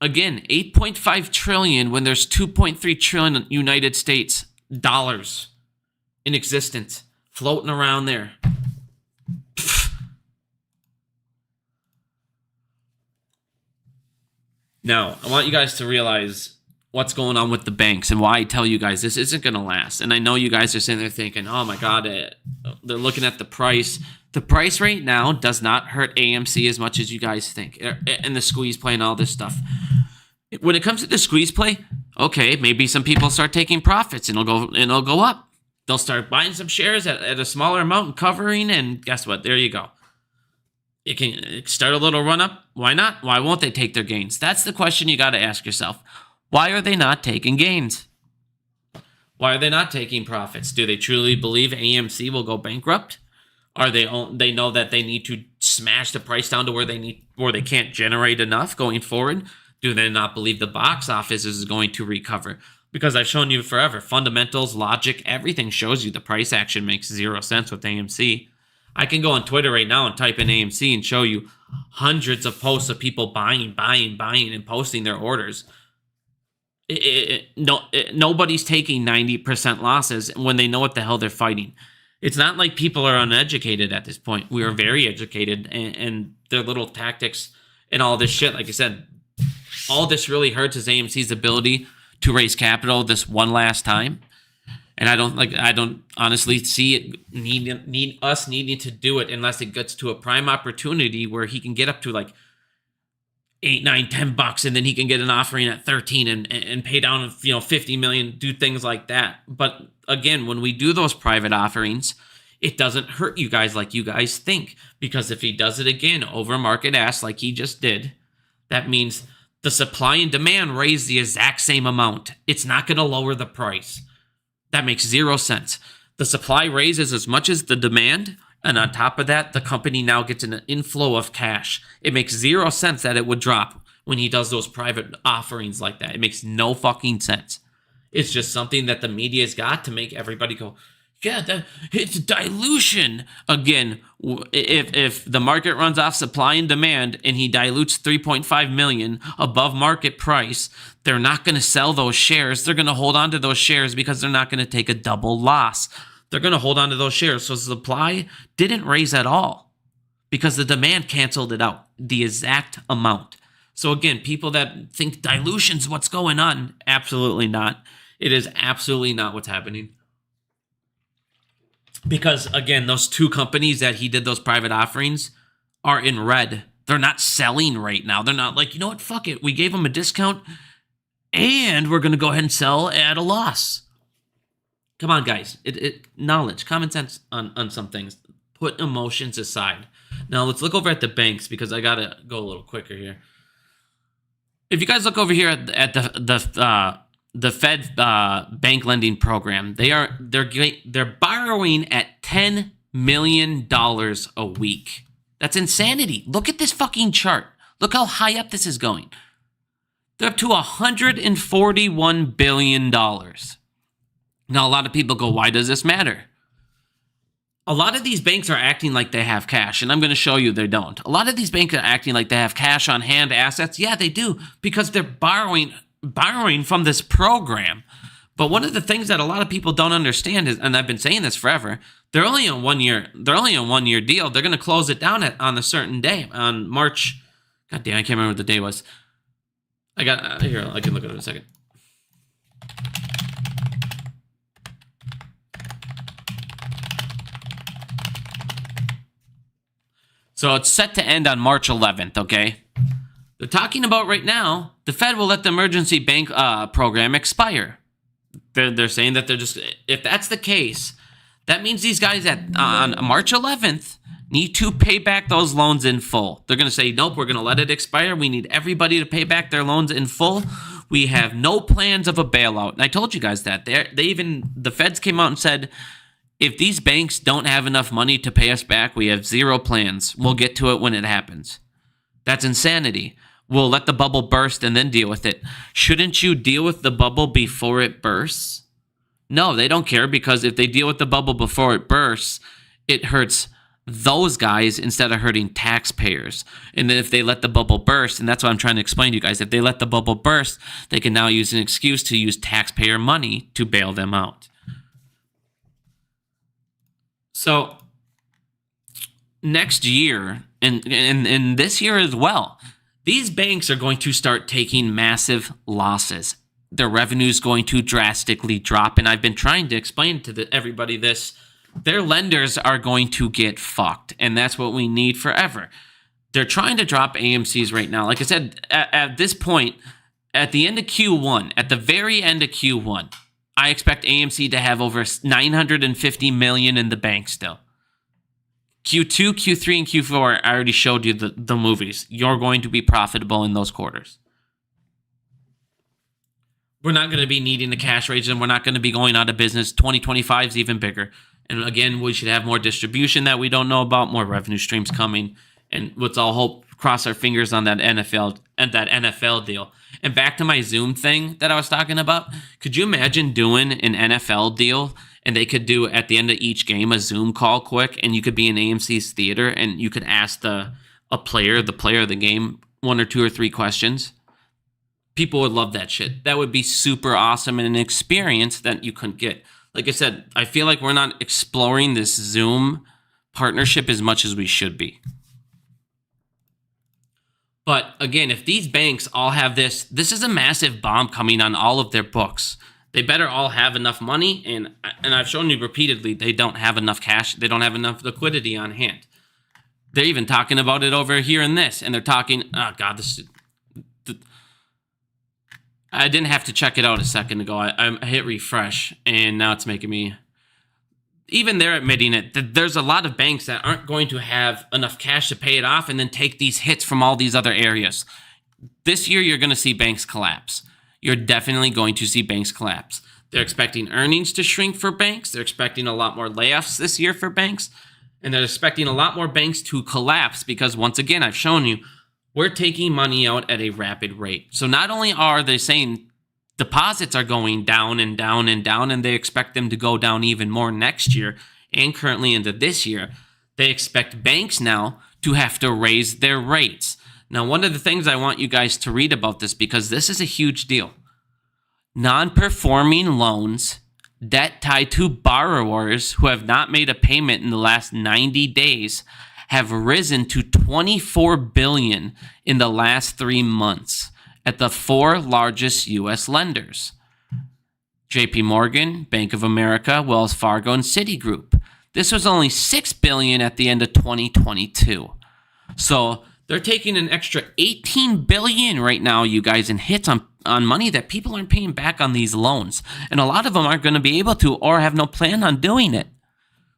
Again, 8.5 trillion when there's 2.3 trillion United States dollars in existence, floating around there. Now, I want you guys to realize what's going on with the banks and why I tell you guys this isn't going to last. And I know you guys are sitting there thinking, oh my God, they're looking at the price. The price right now does not hurt AMC as much as you guys think. And the squeeze play and all this stuff. When it comes to the squeeze play, okay, maybe some people start taking profits and it'll go up. They'll start buying some shares at a smaller amount and covering, and guess what? There you go. It can start a little run up. Why not? Why won't they take their gains? That's the question you got to ask yourself. Why are they not taking gains? Why are they not taking profits? Do they truly believe AMC will go bankrupt? Are they know that they need to smash the price down to where they can't generate enough going forward? Do they not believe the box office is going to recover? Because I've shown you forever, fundamentals, logic, everything shows you the price action makes 0 sense with AMC. I can go on Twitter right now and type in AMC and show you hundreds of posts of people buying, and posting their orders. Nobody's taking 90% losses when they know what the hell they're fighting. It's not like people are uneducated at this point. We are very educated, and their little tactics and all this shit, like I said, all this really hurts is AMC's ability to raise capital this one last time. And I don't honestly see it needing to do it unless it gets to a prime opportunity where he can get up to like $8, $9, $10, and then he can get an offering at 13 and pay down 50 million, do things like that. But again, when we do those private offerings, it doesn't hurt you guys like you guys think, because if he does it again over market ass like he just did, that means the supply and demand raise the exact same amount. It's not going to lower the price. That makes 0 sense. The supply raises as much as the demand, and on top of that, the company now gets an inflow of cash. It makes 0 sense that it would drop when he does those private offerings like that. It makes no fucking sense. It's just something that the media's got to make everybody go, yeah, it's dilution. Again, if the market runs off supply and demand and he dilutes 3.5 million above market price, they're not going to sell those shares. They're going to hold on to those shares because they're not going to take a double loss. They're going to hold on to those shares. So supply didn't raise at all because the demand canceled it out, the exact amount. So again, people that think dilution's what's going on, absolutely not. It is absolutely not what's happening. Because, again, those two companies that he did those private offerings are in red. They're not selling right now. They're not like, you know what, fuck it. We gave them a discount, and we're going to go ahead and sell at a loss. Come on, guys. Knowledge, common sense on some things. Put emotions aside. Now, let's look over at the banks, because I got to go a little quicker here. If you guys look over here at the Fed bank lending program, they're borrowing at $10 million a week. That's insanity. Look at this fucking chart. Look how high up this is going. They're up to $141 billion. Now, a lot of people go, why does this matter? A lot of these banks are acting like they have cash, and I'm going to show you they don't. A lot of these banks are acting like they have cash on hand assets. Yeah, they do, because they're borrowing from this program. But one of the things that a lot of people don't understand is, and I've been saying this forever, they're only on 1 year. They're only on 1 year deal. They're going to close it down on a certain day on March. God damn, I can't remember what the day was. I got here. I can look at it in a second. So it's set to end on March 11th. Okay. They're talking about right now, the Fed will let the emergency bank program expire. They're saying that they're just, if that's the case, that means these guys on March 11th need to pay back those loans in full. They're going to say, nope, we're going to let it expire. We need everybody to pay back their loans in full. We have no plans of a bailout. And I told you guys that. The Feds came out and said, if these banks don't have enough money to pay us back, we have zero plans. We'll get to it when it happens. That's insanity. We'll let the bubble burst and then deal with it. Shouldn't you deal with the bubble before it bursts? No, they don't care, because if they deal with the bubble before it bursts, it hurts those guys instead of hurting taxpayers. And then if they let the bubble burst, and that's what I'm trying to explain to you guys, if they let the bubble burst, they can now use an excuse to use taxpayer money to bail them out. So next year, and this year as well, these banks are going to start taking massive losses. Their revenue is going to drastically drop. And I've been trying to explain to everybody this. Their lenders are going to get fucked. And that's what we need forever. They're trying to drop AMCs right now. Like I said, at this point, at the end of Q1, at the very end of Q1, I expect AMC to have over $950 million in the bank still. Q2, Q3, and Q4, I already showed you the movies. You're going to be profitable in those quarters. We're not going to be needing the cash raise, and we're not going to be going out of business. 2025 is even bigger. And again, we should have more distribution that we don't know about, more revenue streams coming. And let's all hope, cross our fingers on that NFL deal. And back to my Zoom thing that I was talking about. Could you imagine doing an NFL deal and they could do at the end of each game a Zoom call quick, and you could be in AMC's theater and you could ask the player of the game, 1 or 2 or 3 questions? People would love that shit. That would be super awesome and an experience that you couldn't get. Like I said, I feel like we're not exploring this Zoom partnership as much as we should be. But again, if these banks all have this is a massive bomb coming on all of their books. They better all have enough money, and I've shown you repeatedly, they don't have enough cash. They don't have enough liquidity on hand. They're even talking about it over here in this, and they're talking, oh God, I didn't have to check it out a second ago. I hit refresh, and now it's making me... Even they're admitting it, that there's a lot of banks that aren't going to have enough cash to pay it off and then take these hits from all these other areas. This year, you're going to see banks collapse. You're definitely going to see banks collapse. They're expecting earnings to shrink for banks. They're expecting a lot more layoffs this year for banks. And they're expecting a lot more banks to collapse because, once again, I've shown you, we're taking money out at a rapid rate. So not only are they saying deposits are going down and down and down, and they expect them to go down even more next year and currently into this year, they expect banks now to have to raise their rates. Now, one of the things I want you guys to read about this, because this is a huge deal. Non-performing loans, debt tied to borrowers who have not made a payment in the last 90 days have risen to $24 billion in the last 3 months at the 4 largest U.S. lenders: JP Morgan, Bank of America, Wells Fargo, and Citigroup. This was only $6 billion at the end of 2022. So they're taking an extra $18 billion right now, you guys, in hits on money that people aren't paying back on these loans. And a lot of them aren't going to be able to or have no plan on doing it.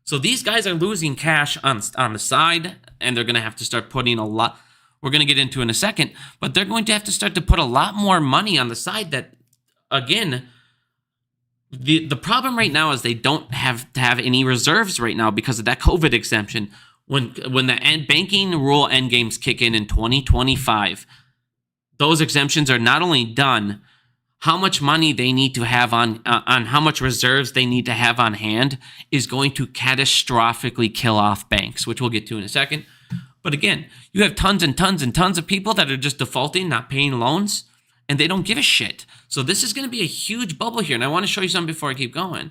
So these guys are losing cash on the side, and they're going to have to start putting a lot. We're going to get into in a second, but they're going to have to start to put a lot more money on the side that, again, the problem right now is they don't have to have any reserves right now because of that COVID exemption. When the banking rule endgames kick in 2025, those exemptions are not only done, how much money they need to have on how much reserves they need to have on hand is going to catastrophically kill off banks, which we'll get to in a second. But again, you have tons and tons and tons of people that are just defaulting, not paying loans, and they don't give a shit. So this is going to be a huge bubble here, and I want to show you something before I keep going.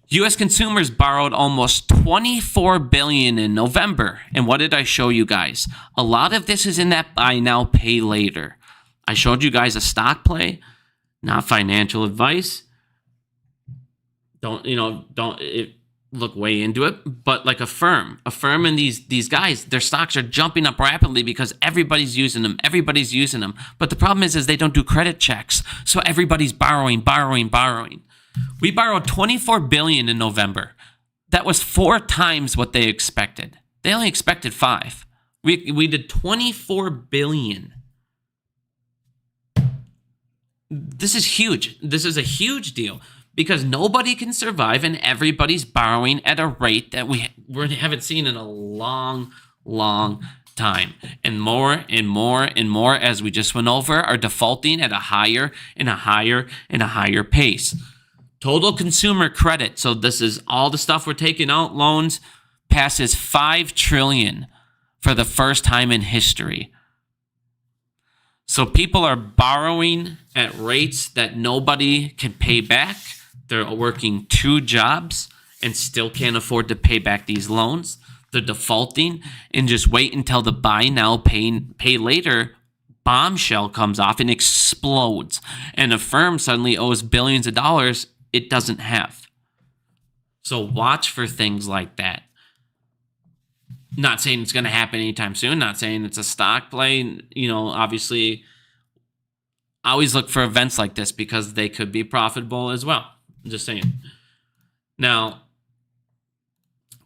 U.S. consumers borrowed almost $24 billion in November. And what did I show you guys? A lot of this is in that buy now, pay later. I showed you guys a stock play, not financial advice. Don't look way into it, but like a firm and these guys, their stocks are jumping up rapidly because everybody's using them. But the problem is they don't do credit checks. So everybody's borrowing. We borrowed $24 billion in November. That was 4 times what they expected. They only expected 5. We did $24 billion. This is huge. This is a huge deal because nobody can survive and everybody's borrowing at a rate that we haven't seen in a long time. And more and more and more, as we just went over, are defaulting at a higher and a higher pace. Total consumer credit. So this is all the stuff we're taking out: loans, passes 5 trillion for the first time in history. So people are borrowing at rates that nobody can pay back. They're working 2 jobs and still can't afford to pay back these loans. They're defaulting, and just wait until the buy now, pay later bombshell comes off and explodes. And a firm suddenly owes billions of dollars it doesn't have. So watch for things like that. Not saying it's going to happen anytime soon. Not saying it's a stock play. Obviously, I always look for events like this because they could be profitable as well. I'm just saying. Now,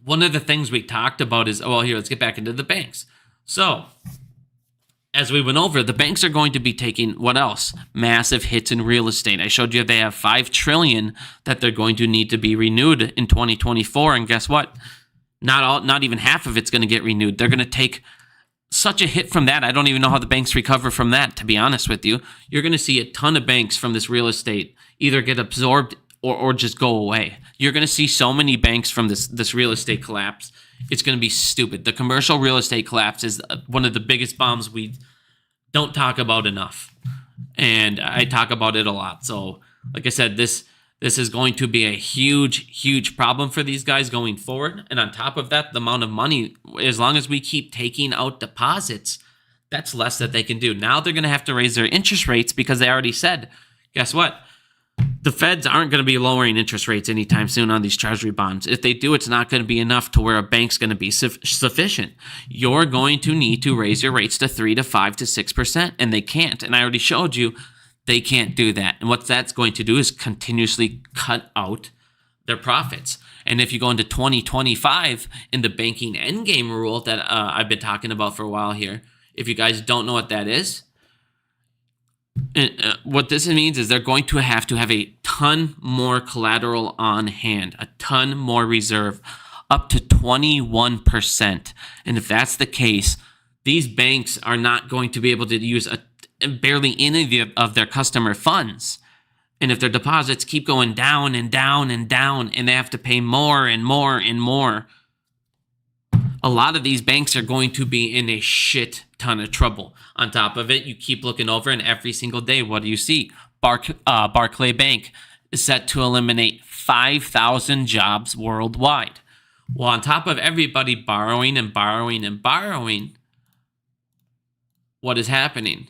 one of the things we talked about is, let's get back into the banks. So, as we went over, the banks are going to be taking, what else? Massive hits in real estate. I showed you they have $5 trillion that they're going to need to be renewed in 2024. And guess what? Not even half of it's going to get renewed. They're going to take such a hit from that. I don't even know how the banks recover from that, to be honest with you. You're going to see a ton of banks from this real estate either get absorbed or just go away. You're going to see so many banks from this real estate collapse. It's going to be stupid. The commercial real estate collapse is one of the biggest bombs we don't talk about enough. And I talk about it a lot. So, like I said, this is going to be a huge, huge problem for these guys going forward. And on top of that, the amount of money, as long as we keep taking out deposits, that's less that they can do. Now they're going to have to raise their interest rates because they already said, guess what? The feds aren't going to be lowering interest rates anytime soon on these treasury bonds. If they do, it's not going to be enough to where a bank's going to be sufficient. You're going to need to raise your rates to 3 to 5 to 6%, and they can't. And I already showed you they can't do that. And what that's going to do is continuously cut out their profits. And if you go into 2025 in the banking endgame rule that I've been talking about for a while here, if you guys don't know what that is, what this means is they're going to have a ton more collateral on hand, a ton more reserve, up to 21%. And if that's the case, these banks are not going to be able to use barely any of their customer funds. And if their deposits keep going down and down and down, and they have to pay more and more and more, a lot of these banks are going to be in a shit ton of trouble. On top of it, you keep looking over, and every single day, what do you see? Barclay Bank is set to eliminate 5,000 jobs worldwide. Well, on top of everybody borrowing and borrowing and borrowing, what is happening?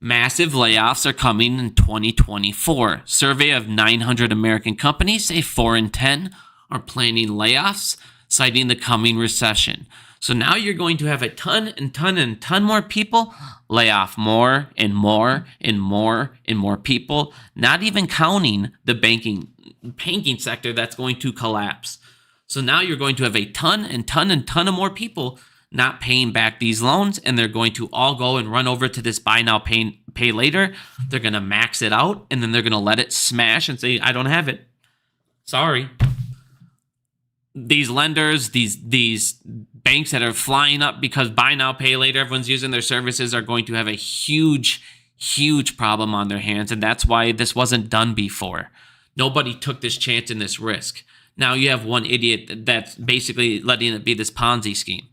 Massive layoffs are coming in 2024. Survey of 900 American companies say 4 in 10 are planning layoffs, citing the coming recession. So now you're going to have a ton more people lay off more and more and more and more people, not even counting the banking sector that's going to collapse. So now you're going to have a ton of more people not paying back these loans, and they're going to all go and run over to this buy now, pay later. They're going to max it out, and then they're going to let it smash and say, I don't have it. Sorry. These lenders, these banks that are flying up because buy now, pay later, everyone's using their services, are going to have a huge, huge problem on their hands. And that's why this wasn't done before. Nobody took this chance and this risk. Now you have one idiot that's basically letting it be this Ponzi scheme.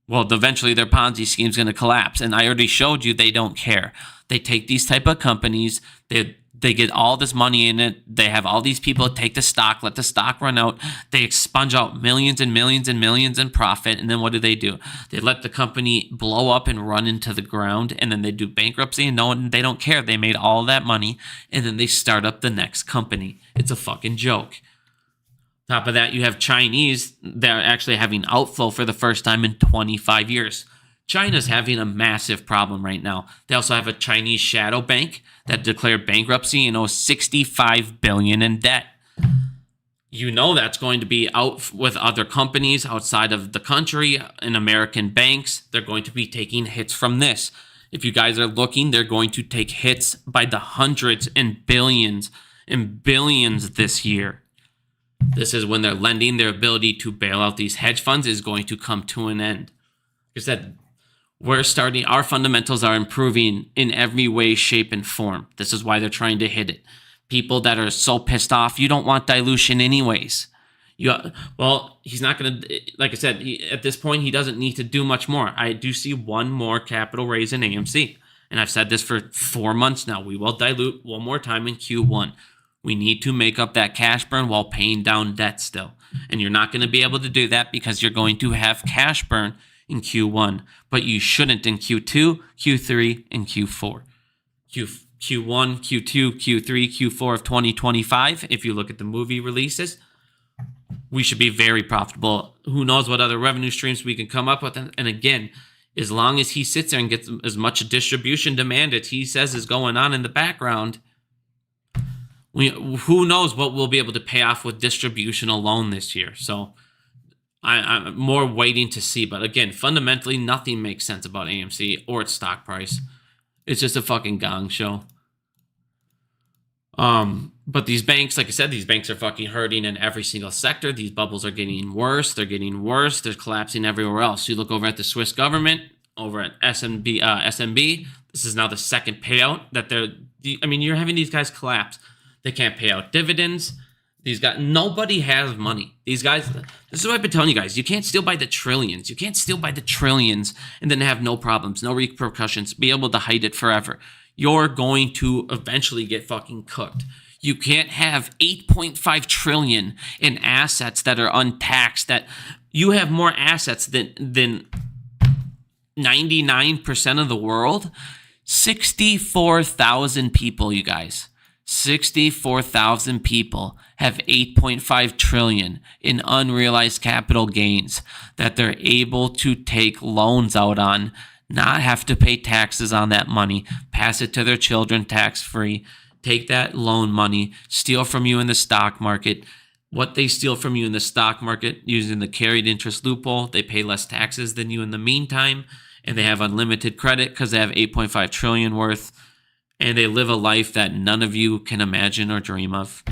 Well, eventually their Ponzi scheme is going to collapse. And I already showed you they don't care. They take these type of companies, they get all this money in it. They have all these people take the stock, let the stock run out. They expunge out millions and millions and millions in profit. And then what do? They let the company blow up and run into the ground. And then they do bankruptcy, and they don't care. They made all that money. And then they start up the next company. It's a fucking joke. Top of that, you have Chinese that are actually having outflow for the first time in 25 years. China's having a massive problem right now. They also have a Chinese shadow bank that declared bankruptcy and owes $65 billion in debt. You know that's going to be out with other companies outside of the country and American banks. They're going to be taking hits from this. If you guys are looking, they're going to take hits by the hundreds and billions this year. This is when they're lending. Their ability to bail out these hedge funds is going to come to an end. Like I said, our fundamentals are improving in every way, shape, and form. This is why they're trying to hit it. People that are so pissed off, you don't want dilution anyways. Well, he's not going to, like I said, at this point, he doesn't need to do much more. I do see one more capital raise in AMC. And I've said this for 4 months now. We will dilute one more time in Q1. We need to make up that cash burn while paying down debt still. And you're not going to be able to do that because you're going to have cash burn in Q1. But you shouldn't in Q2, Q3, and Q4. Q1, Q2, Q3, Q4 of 2025, if you look at the movie releases, we should be very profitable. Who knows what other revenue streams we can come up with. And again, as long as he sits there and gets as much distribution demand as he says is going on in the background, who knows what we'll be able to pay off with distribution alone this year. So I'm more waiting to see. But again, fundamentally, nothing makes sense about AMC or its stock price. It's just a fucking gong show. But these banks, like I said, these banks are fucking hurting in every single sector. These bubbles are getting worse. They're getting worse. They're collapsing everywhere else. You look over at the Swiss government, over at SMB. This is now the second payout that you're having these guys collapse. They can't pay out dividends. Nobody has money. These guys, this is what I've been telling you guys. You can't steal by the trillions. You can't steal by the trillions and then have no problems, no repercussions, be able to hide it forever. You're going to eventually get fucking cooked. You can't have 8.5 trillion in assets that are untaxed, that you have more assets than 99% of the world. 64,000 people, you guys. 64,000 people have 8.5 trillion in unrealized capital gains that they're able to take loans out on, not have to pay taxes on that money, pass it to their children tax-free, take that loan money, steal from you in the stock market. What they steal from you in the stock market using the carried interest loophole, they pay less taxes than you in the meantime, and they have unlimited credit because they have 8.5 trillion worth. And they live a life that none of you can imagine or dream of.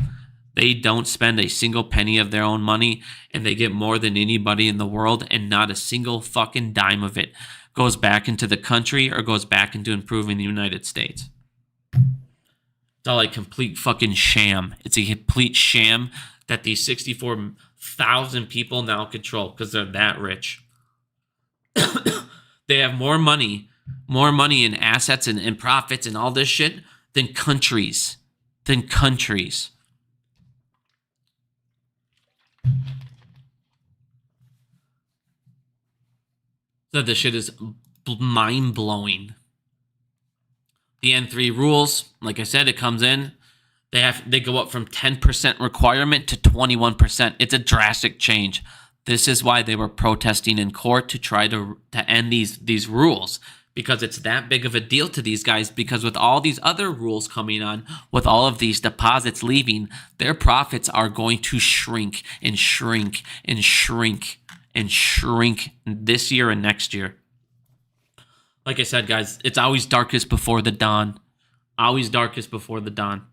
They don't spend a single penny of their own money, and they get more than anybody in the world, and not a single fucking dime of it goes back into the country or goes back into improving the United States. It's all a complete fucking sham. It's a complete sham that these 64,000 people now control because they're that rich. They have more money in assets and profits and all this shit than countries. So this shit is mind-blowing. The N3 rules, like I said, it comes in. They go up from 10% requirement to 21%. It's a drastic change. This is why they were protesting in court to try to end these rules. Because it's that big of a deal to these guys, because with all these other rules coming on, with all of these deposits leaving, their profits are going to shrink and shrink and shrink and shrink this year and next year. Like I said, guys, it's always darkest before the dawn. Always darkest before the dawn.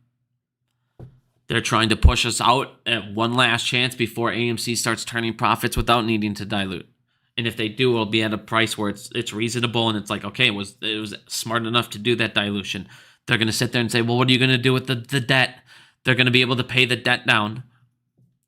They're trying to push us out at one last chance before AMC starts turning profits without needing to dilute. And if they do, it'll be at a price where it's reasonable and it's like, okay, it was smart enough to do that dilution. They're going to sit there and say, well, what are you going to do with the debt? They're going to be able to pay the debt down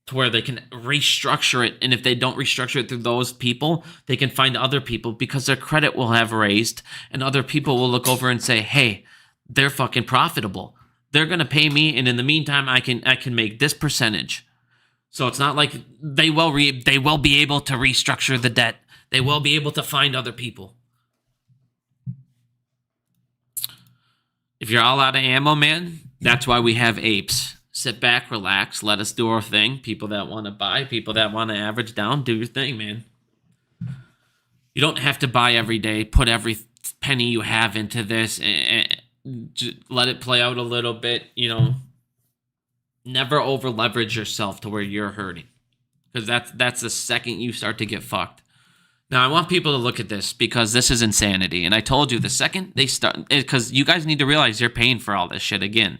to where they can restructure it. And if they don't restructure it through those people, they can find other people because their credit will have raised and other people will look over and say, hey, they're fucking profitable. They're going to pay me. And in the meantime, I can make this percentage. So it's not like they will be able to restructure the debt. They will be able to find other people. If you're all out of ammo, man, that's why we have apes. Sit back, relax, let us do our thing. People that want to buy, people that want to average down, do your thing, man. You don't have to buy every day. Put every penny you have into this and just let it play out a little bit, Never over leverage yourself to where you're hurting, because that's the second you start to get fucked. Now, I want people to look at this because this is insanity. And I told you the second they start, because you guys need to realize you're paying for all this shit again.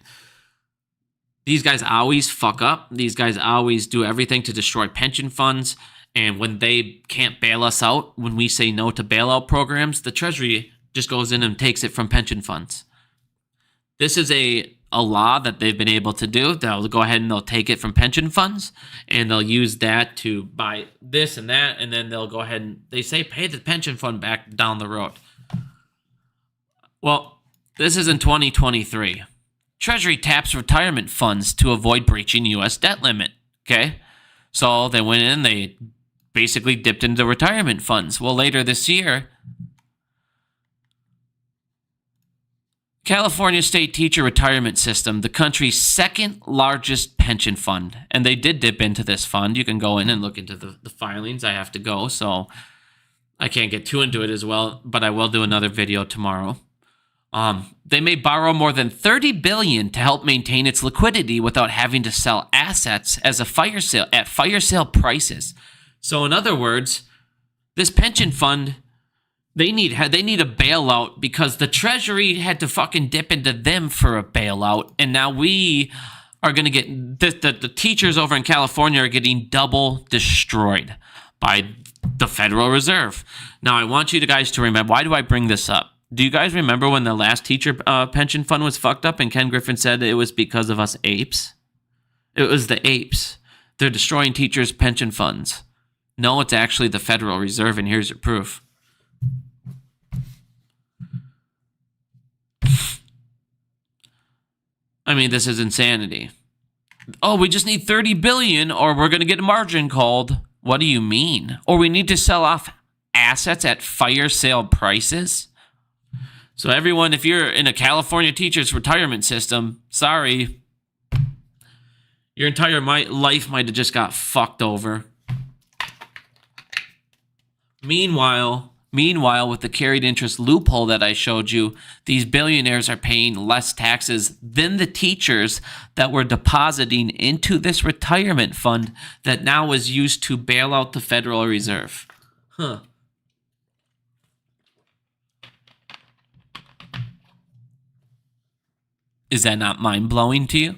These guys always fuck up. These guys always do everything to destroy pension funds. And when they can't bail us out, when we say no to bailout programs, the Treasury just goes in and takes it from pension funds. This is a a law that they've been able to do. They'll go ahead and they'll take it from pension funds and they'll use that to buy this and that, and then they'll go ahead and they say pay the pension fund back down the road. Well, this is in 2023. Treasury taps retirement funds to avoid breaching U.S. debt limit. Okay, so they went in, they basically dipped into retirement funds. Well, later this year, California State Teacher Retirement System, the country's second largest pension fund, and they did dip into this fund. You can go in and look into the filings. I have to go, so I can't get too into it as well, but I will do another video tomorrow. They may borrow more than $30 billion to help maintain its liquidity without having to sell assets as a fire sale at fire sale prices. So, in other words, this pension fund, they need a bailout because the Treasury had to fucking dip into them for a bailout, and now we are going to get the teachers over in California are getting double destroyed by the Federal Reserve. Now, I want you guys to remember, why do I bring this up? Do you guys remember when the last teacher pension fund was fucked up and Ken Griffin said it was because of us apes? It was the apes. They're destroying teachers' pension funds. No, it's actually the Federal Reserve, and here's your proof. I mean, this is insanity. Oh, we just need $30 billion or we're going to get a margin called. What do you mean? Or we need to sell off assets at fire sale prices? So everyone, if you're in a California teacher's retirement system, sorry, your entire life might have just got fucked over. Meanwhile, with the carried interest loophole that I showed you, these billionaires are paying less taxes than the teachers that were depositing into this retirement fund that now is used to bail out the Federal Reserve. Huh. Is that not mind-blowing to you?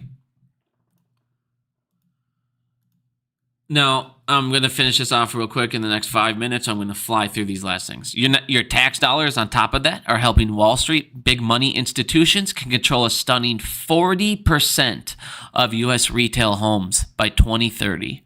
Now, I'm going to finish this off real quick in the next 5 minutes. I'm going to fly through these last things. Your tax dollars on top of that are helping Wall Street. Big money institutions can control a stunning 40% of U.S. retail homes by 2030.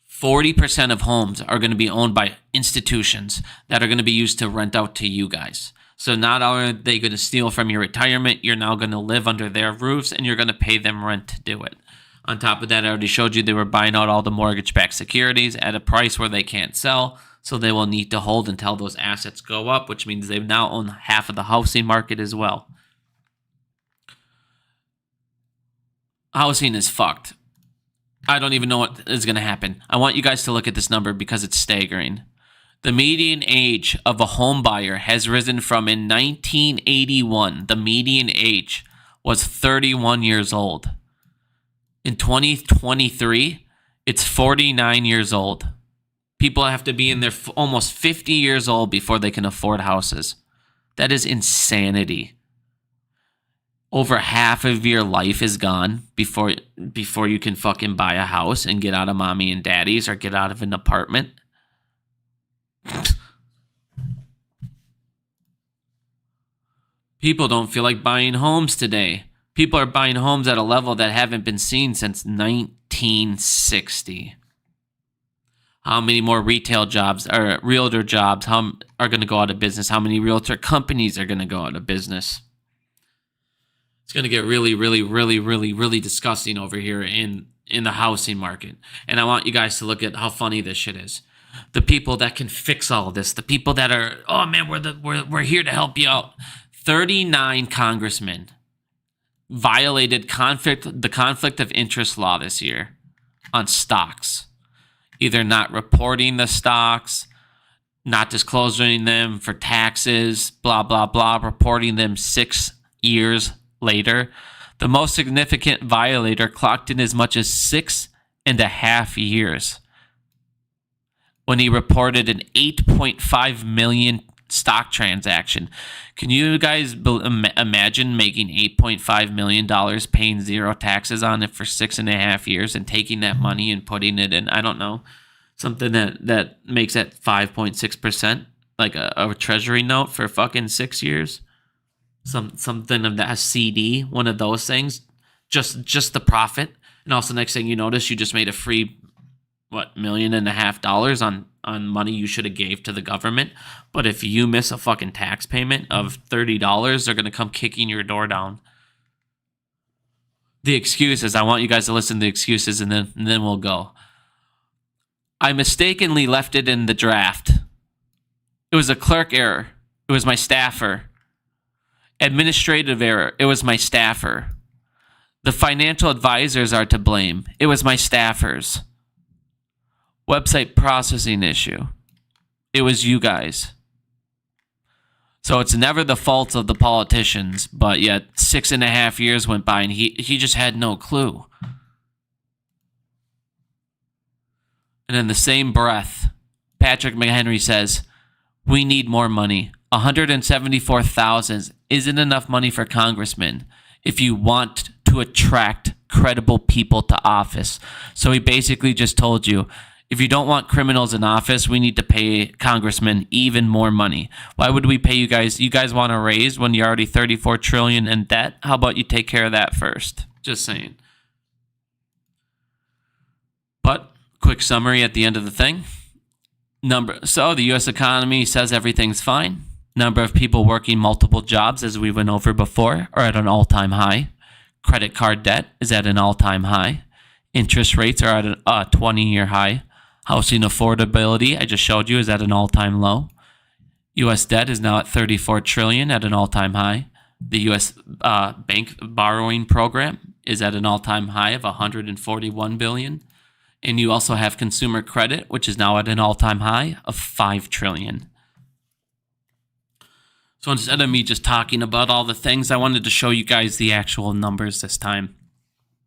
40% of homes are going to be owned by institutions that are going to be used to rent out to you guys. So not only are they going to steal from your retirement, you're now going to live under their roofs and you're going to pay them rent to do it. On top of that, I already showed you they were buying out all the mortgage-backed securities at a price where they can't sell, so they will need to hold until those assets go up, which means they now own half of the housing market as well. Housing is fucked. I don't even know what is going to happen. I want you guys to look at this number because it's staggering. The median age of a home buyer has risen from in 1981, the median age was 31 years old. In 2023, it's 49 years old. People have to be in their almost 50 years old before they can afford houses. That is insanity. Over half of your life is gone before you can fucking buy a house and get out of mommy and daddy's or get out of an apartment. People don't feel like buying homes today. People are buying homes at a level that haven't been seen since 1960. How many more retail jobs or realtor jobs are going to go out of business? How many realtor companies are going to go out of business? It's going to get really, really, really, really, really disgusting over here in the housing market. And I want you guys to look at how funny this shit is. The people that can fix all of this, the people that are, oh man, we're here to help you out. 39 congressmen violated the conflict of interest law this year on stocks. Either not reporting the stocks, not disclosing them for taxes, blah, blah, blah, reporting them 6 years later. The most significant violator clocked in as much as 6.5 years when he reported an 8.5 million stock transaction. Can you guys imagine making $8.5 million, paying zero taxes on it for 6.5 years and taking that money and putting it in, I don't know, something that makes it 5.6%, like a treasury note for fucking 6 years? something of that, a CD, one of those things, just the profit. And also next thing you notice, you just made a free $1.5 million on money you should have gave to the government. But if you miss a fucking tax payment of $30, they're gonna come kicking your door down. The excuses, I want you guys to listen to the excuses, and then we'll go. I mistakenly left it in the draft. It was a clerk error. It was my staffer. Administrative error. It was my staffer. The financial advisors are to blame. It was my staffers. Website processing issue. It was you guys. So it's never the fault of the politicians, but yet 6.5 years went by and he just had no clue. And in the same breath, Patrick McHenry says, we need more money. $174,000 isn't enough money for congressmen if you want to attract credible people to office. So he basically just told you, if you don't want criminals in office, we need to pay congressmen even more money. Why would we pay you guys? You guys want a raise when you're already $34 trillion in debt? How about you take care of that first? Just saying. But quick summary at the end of the thing. So the U.S. economy says everything's fine. Number of people working multiple jobs, as we went over before, are at an all-time high. Credit card debt is at an all-time high. Interest rates are at a 20-year high. Housing affordability, I just showed you, is at an all-time low. U.S. debt is now at $34 trillion at an all-time high. The U.S. bank borrowing program is at an all-time high of $141 billion. And you also have consumer credit, which is now at an all-time high of $5 trillion. So instead of me just talking about all the things, I wanted to show you guys the actual numbers this time.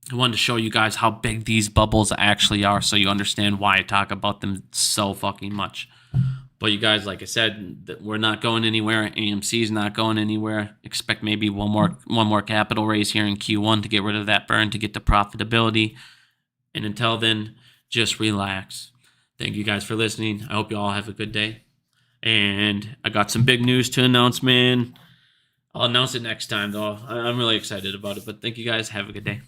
I wanted to show you guys how big these bubbles actually are so you understand why I talk about them so fucking much. But you guys, like I said, we're not going anywhere. AMC is not going anywhere. Expect maybe one more capital raise here in Q1 to get rid of that burn, to get to profitability. And until then, just relax. Thank you guys for listening. I hope you all have a good day. And I got some big news to announce, man. I'll announce it next time, though. I'm really excited about it. But thank you guys. Have a good day.